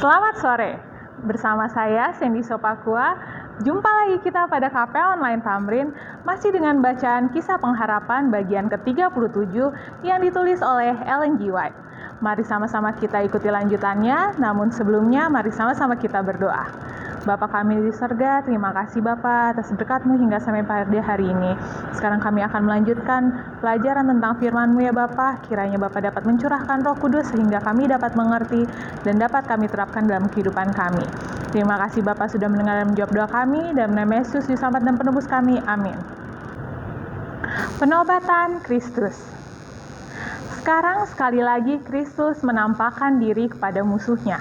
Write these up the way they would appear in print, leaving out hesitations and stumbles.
Selamat sore, bersama saya Sandy Sopakua. Jumpa lagi kita pada KPA Online Tamrin, masih dengan bacaan Kisah Pengharapan bagian ke-37 yang ditulis oleh Ellen G. White. Mari sama-sama kita ikuti lanjutannya, namun sebelumnya mari sama-sama kita berdoa. Bapa kami di surga, terima kasih Bapa atas berkat-Mu hingga sampai pada hari ini. Sekarang kami akan melanjutkan pelajaran tentang firman-Mu ya Bapa. Kiranya Bapa dapat mencurahkan Roh Kudus sehingga kami dapat mengerti dan dapat kami terapkan dalam kehidupan kami. Terima kasih Bapa sudah mendengar dan menjawab doa kami. Dalam nama Yesus, Juru Selamat dan Penebus kami. Amin. Penobatan Kristus. Sekarang sekali lagi Kristus menampakkan diri kepada musuhnya.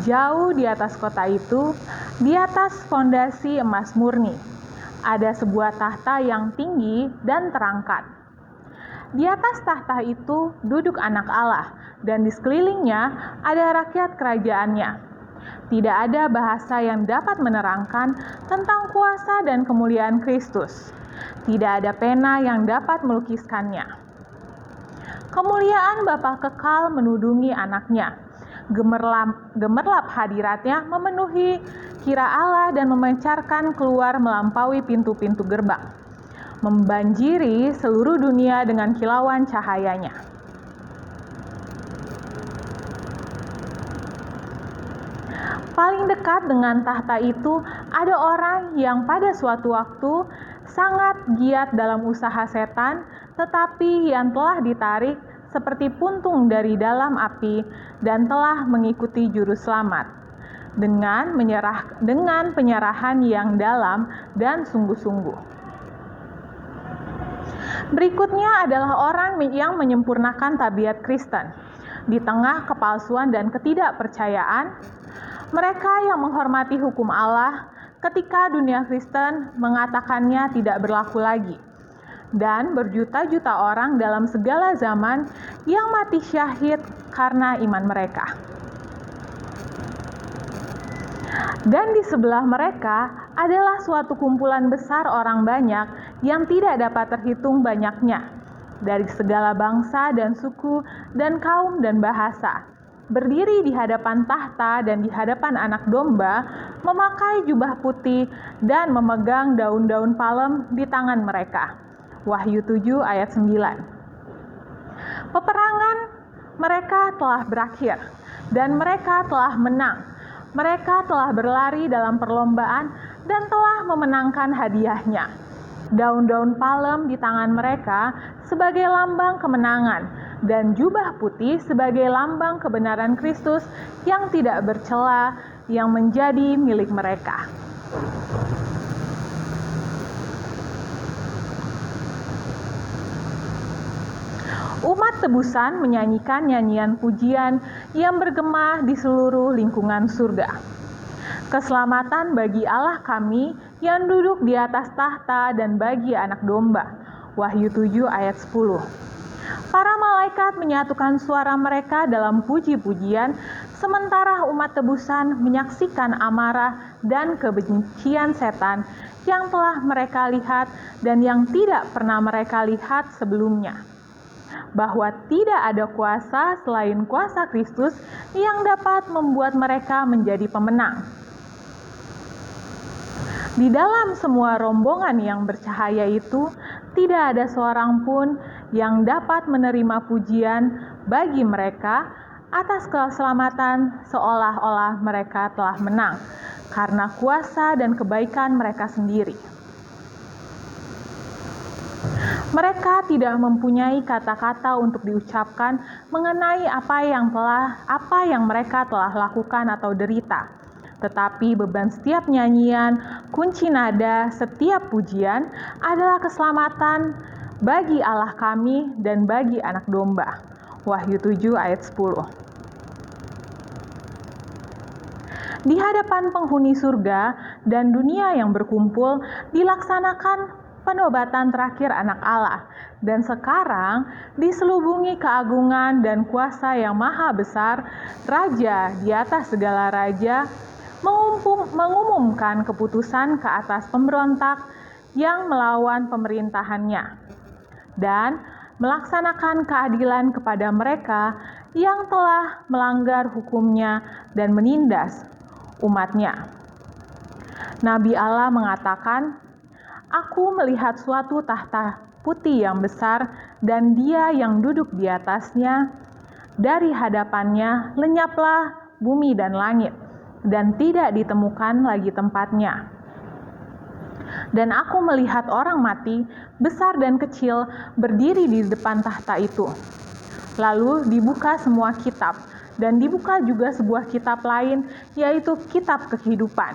Jauh di atas kota itu, di atas fondasi emas murni, ada sebuah tahta yang tinggi dan terangkat. Di atas tahta itu duduk anak Allah, dan di sekelilingnya ada rakyat kerajaannya. Tidak ada bahasa yang dapat menerangkan tentang kuasa dan kemuliaan Kristus. Tidak ada pena yang dapat melukiskannya. Kemuliaan Bapa kekal menudungi anaknya. Gemerlap hadiratnya memenuhi kira Allah dan memancarkan keluar melampaui pintu-pintu gerbang, membanjiri seluruh dunia dengan kilauan cahayanya. Paling dekat dengan tahta itu ada orang yang pada suatu waktu sangat giat dalam usaha setan, tetapi yang telah ditarik seperti puntung dari dalam api dan telah mengikuti juru selamat dengan penyerahan yang dalam dan sungguh-sungguh. Berikutnya adalah orang yang menyempurnakan tabiat Kristen. Di tengah kepalsuan dan ketidakpercayaan, mereka yang menghormati hukum Allah ketika dunia Kristen mengatakannya tidak berlaku lagi. Dan berjuta-juta orang dalam segala zaman yang mati syahid karena iman mereka. Dan di sebelah mereka adalah suatu kumpulan besar orang banyak yang tidak dapat terhitung banyaknya, dari segala bangsa dan suku dan kaum dan bahasa, berdiri di hadapan tahta dan di hadapan anak domba, memakai jubah putih dan memegang daun-daun palem di tangan mereka. Wahyu 7 ayat 9. Peperangan mereka telah berakhir dan mereka telah menang. Mereka telah berlari dalam perlombaan dan telah memenangkan hadiahnya. Daun-daun palem di tangan mereka sebagai lambang kemenangan dan jubah putih sebagai lambang kebenaran Kristus yang tidak bercela yang menjadi milik mereka. Umat tebusan menyanyikan nyanyian pujian yang bergema di seluruh lingkungan surga. Keselamatan bagi Allah kami yang duduk di atas tahta dan bagi anak domba. Wahyu 7 ayat 10. Para malaikat menyatukan suara mereka dalam puji-pujian, sementara umat tebusan menyaksikan amarah dan kebencian setan yang telah mereka lihat dan yang tidak pernah mereka lihat sebelumnya. Bahwa tidak ada kuasa selain kuasa Kristus yang dapat membuat mereka menjadi pemenang. Di dalam semua rombongan yang bercahaya itu, tidak ada seorang pun yang dapat menerima pujian bagi mereka atas keselamatan seolah-olah mereka telah menang, karena kuasa dan kebaikan mereka sendiri. Mereka tidak mempunyai kata-kata untuk diucapkan mengenai apa yang mereka telah lakukan atau derita. Tetapi beban setiap nyanyian, kunci nada, setiap pujian adalah keselamatan bagi Allah kami dan bagi anak domba. Wahyu 7 ayat 10. Di hadapan penghuni surga dan dunia yang berkumpul dilaksanakan penobatan terakhir anak Allah, dan sekarang diselubungi keagungan dan kuasa yang maha besar, Raja di atas segala raja, mengumumkan keputusan ke atas pemberontak yang melawan pemerintahannya, dan melaksanakan keadilan kepada mereka yang telah melanggar hukumnya dan menindas umatnya. Nabi Allah mengatakan, "Aku melihat suatu tahta putih yang besar dan Dia yang duduk di atasnya. Dari hadapannya lenyaplah bumi dan langit, dan tidak ditemukan lagi tempatnya. Dan aku melihat orang mati, besar dan kecil, berdiri di depan tahta itu. Lalu dibuka semua kitab, dan dibuka juga sebuah kitab lain, yaitu kitab kehidupan.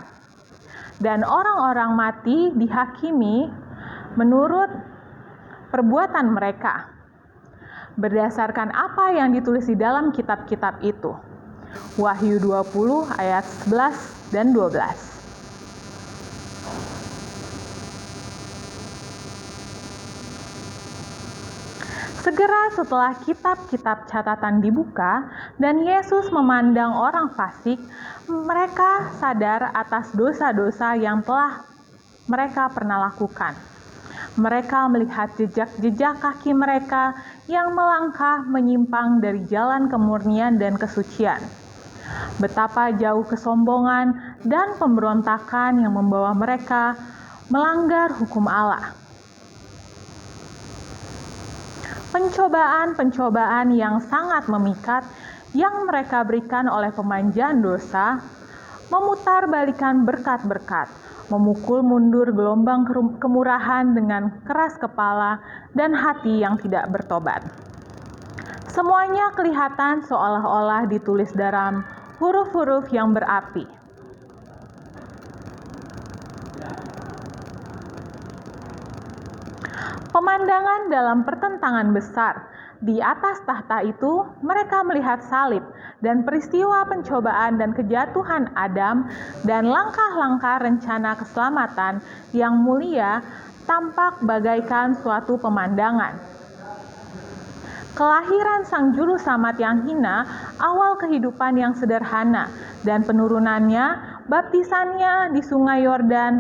Dan orang-orang mati dihakimi menurut perbuatan mereka, berdasarkan apa yang ditulis di dalam kitab-kitab itu." Wahyu 20 ayat 11 dan 12. Segera setelah kitab-kitab catatan dibuka dan Yesus memandang orang fasik, mereka sadar atas dosa-dosa yang telah mereka pernah lakukan. Mereka melihat jejak-jejak kaki mereka yang melangkah menyimpang dari jalan kemurnian dan kesucian. Betapa jauh kesombongan dan pemberontakan yang membawa mereka melanggar hukum Allah. Pencobaan-pencobaan yang sangat memikat yang mereka berikan oleh pemanjaan dosa, memutarbalikkan berkat-berkat, memukul mundur gelombang kemurahan dengan keras kepala dan hati yang tidak bertobat. Semuanya kelihatan seolah-olah ditulis dalam huruf-huruf yang berapi. Pemandangan dalam pertentangan besar. Di atas tahta itu, mereka melihat salib dan peristiwa pencobaan dan kejatuhan Adam dan langkah-langkah rencana keselamatan yang mulia tampak bagaikan suatu pemandangan. Kelahiran Sang Juru Selamat yang hina, awal kehidupan yang sederhana, dan penurunannya, baptisannya di Sungai Yordan,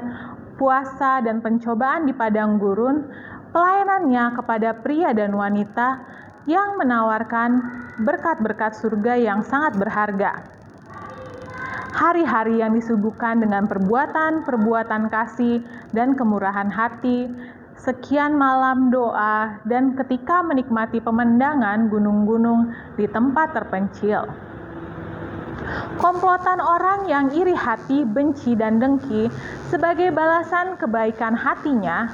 puasa dan pencobaan di padang gurun, pelayanannya kepada pria dan wanita yang menawarkan berkat-berkat surga yang sangat berharga. Hari-hari yang disuguhkan dengan perbuatan-perbuatan kasih dan kemurahan hati, sekian malam doa, dan ketika menikmati pemandangan gunung-gunung di tempat terpencil. Komplotan orang yang iri hati, benci, dan dengki sebagai balasan kebaikan hatinya,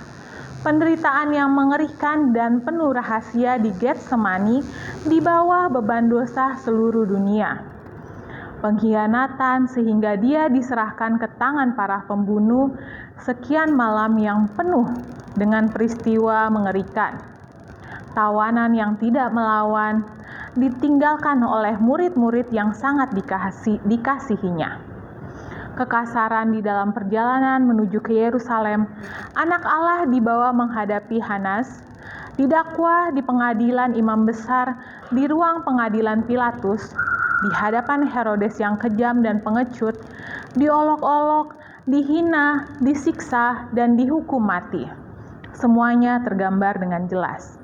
penderitaan yang mengerikan dan penuh rahasia di Getsemani di bawah beban dosa seluruh dunia. Pengkhianatan sehingga dia diserahkan ke tangan para pembunuh, sekian malam yang penuh dengan peristiwa mengerikan. Tawanan yang tidak melawan, ditinggalkan oleh murid-murid yang sangat dikasihinya. Kekasaran di dalam perjalanan menuju ke Yerusalem, Anak Allah dibawa menghadapi Hanas, didakwa di pengadilan imam besar, di ruang pengadilan Pilatus, di hadapan Herodes yang kejam dan pengecut, diolok-olok, dihina, disiksa, dan dihukum mati. Semuanya tergambar dengan jelas.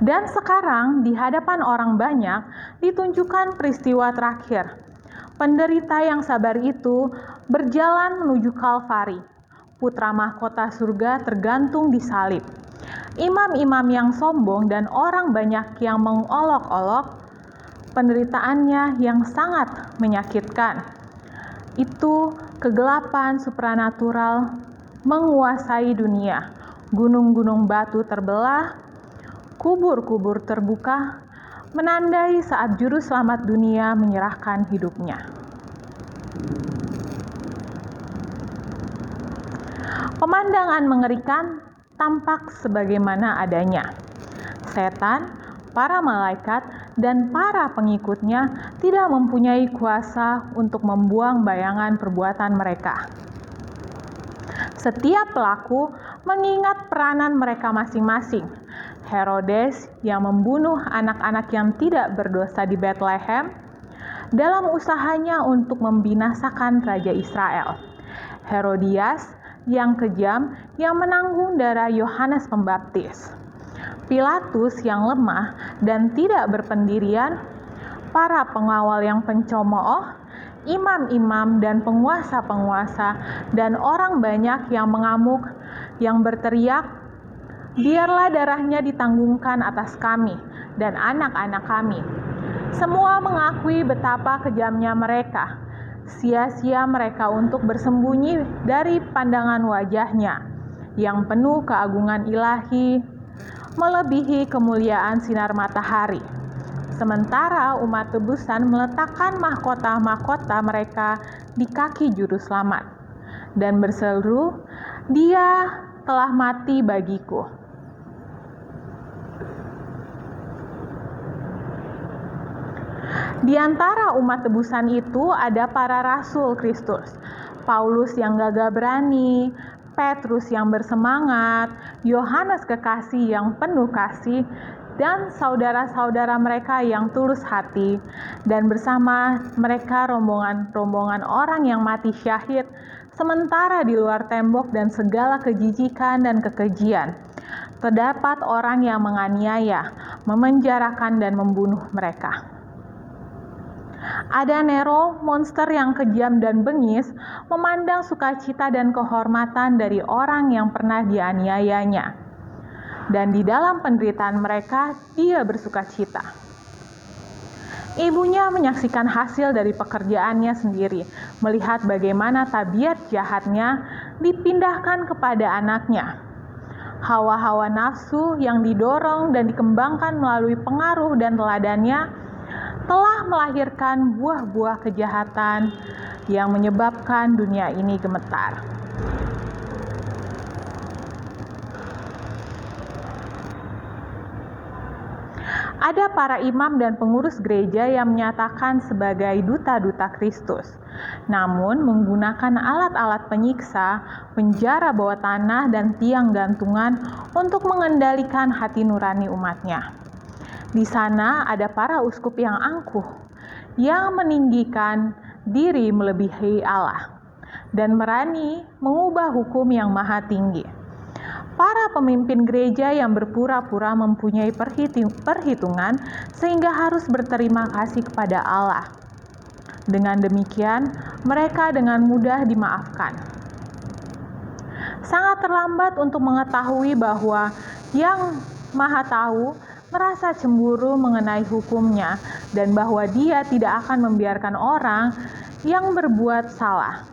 Dan sekarang di hadapan orang banyak ditunjukkan peristiwa terakhir. Penderita yang sabar itu berjalan menuju Kalvari. Putra mahkota surga tergantung di salib. Imam-imam yang sombong dan orang banyak yang mengolok-olok penderitaannya yang sangat menyakitkan. Itu kegelapan supranatural menguasai dunia. Gunung-gunung batu terbelah, kubur-kubur terbuka, menandai saat Juru Selamat dunia menyerahkan hidupnya. Pemandangan mengerikan tampak sebagaimana adanya. Setan, para malaikat, dan para pengikutnya tidak mempunyai kuasa untuk membuang bayangan perbuatan mereka. Setiap pelaku mengingat peranan mereka masing-masing. Herodes yang membunuh anak-anak yang tidak berdosa di Bethlehem dalam usahanya untuk membinasakan Raja Israel. Herodias yang kejam yang menanggung darah Yohanes Pembaptis. Pilatus Pilatus yang lemah dan tidak berpendirian, para pengawal yang pencemooh, imam-imam dan penguasa-penguasa, dan orang banyak yang mengamuk, yang berteriak, "Biarlah darahnya ditanggungkan atas kami dan anak-anak kami." Semua mengakui betapa kejamnya mereka. Sia-sia mereka untuk bersembunyi dari pandangan wajahnya yang penuh keagungan ilahi, melebihi kemuliaan sinar matahari. Sementara umat tebusan meletakkan mahkota-mahkota mereka di kaki juru selamat dan berseru, "Dia telah mati bagiku." Di antara umat tebusan itu ada para rasul Kristus, Paulus yang gagah berani, Petrus yang bersemangat, Yohanes kekasih yang penuh kasih, dan saudara-saudara mereka yang tulus hati, dan bersama mereka rombongan-rombongan orang yang mati syahid, sementara di luar tembok dan segala kejijikan dan kekejian, terdapat orang yang menganiaya, memenjarakan dan membunuh mereka. Ada Nero, monster yang kejam dan bengis, memandang sukacita dan kehormatan dari orang yang pernah dianiayanya. Dan di dalam penderitaan mereka, dia bersukacita. Ibunya menyaksikan hasil dari pekerjaannya sendiri, melihat bagaimana tabiat jahatnya dipindahkan kepada anaknya. Hawa-hawa nafsu yang didorong dan dikembangkan melalui pengaruh dan teladannya telah melahirkan buah-buah kejahatan yang menyebabkan dunia ini gemetar. Ada para imam dan pengurus gereja yang menyatakan sebagai duta-duta Kristus, namun menggunakan alat-alat penyiksa, penjara bawah tanah, dan tiang gantungan untuk mengendalikan hati nurani umatnya. Di sana ada para uskup yang angkuh, yang meninggikan diri melebihi Allah, dan berani mengubah hukum yang maha tinggi. Para pemimpin gereja yang berpura-pura mempunyai perhitungan sehingga harus berterima kasih kepada Allah. Dengan demikian, mereka dengan mudah dimaafkan. Sangat terlambat untuk mengetahui bahwa Yang Maha Tahu merasa cemburu mengenai hukumnya dan bahwa Dia tidak akan membiarkan orang yang berbuat salah.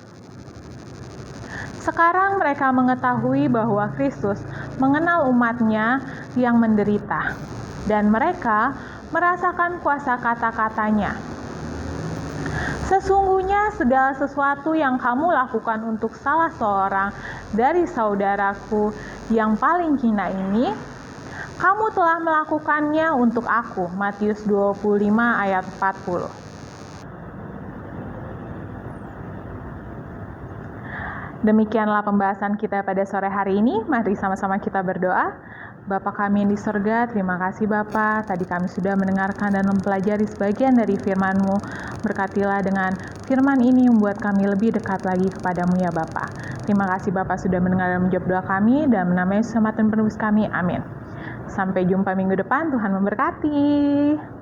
Sekarang mereka mengetahui bahwa Kristus mengenal umatnya yang menderita, dan mereka merasakan kuasa kata-katanya. Sesungguhnya segala sesuatu yang kamu lakukan untuk salah seorang dari saudaraku yang paling hina ini, kamu telah melakukannya untuk aku. Matius 25 ayat 40. Demikianlah pembahasan kita pada sore hari ini. Mari sama-sama kita berdoa. Bapa kami yang di surga, terima kasih Bapa. Tadi kami sudah mendengarkan dan mempelajari sebagian dari firman-Mu. Berkatilah dengan firman ini membuat kami lebih dekat lagi kepadamu ya Bapa. Terima kasih Bapa sudah mendengar dan menjawab doa kami, dan menamai selamat dan penebus kami. Amin. Sampai jumpa minggu depan. Tuhan memberkati.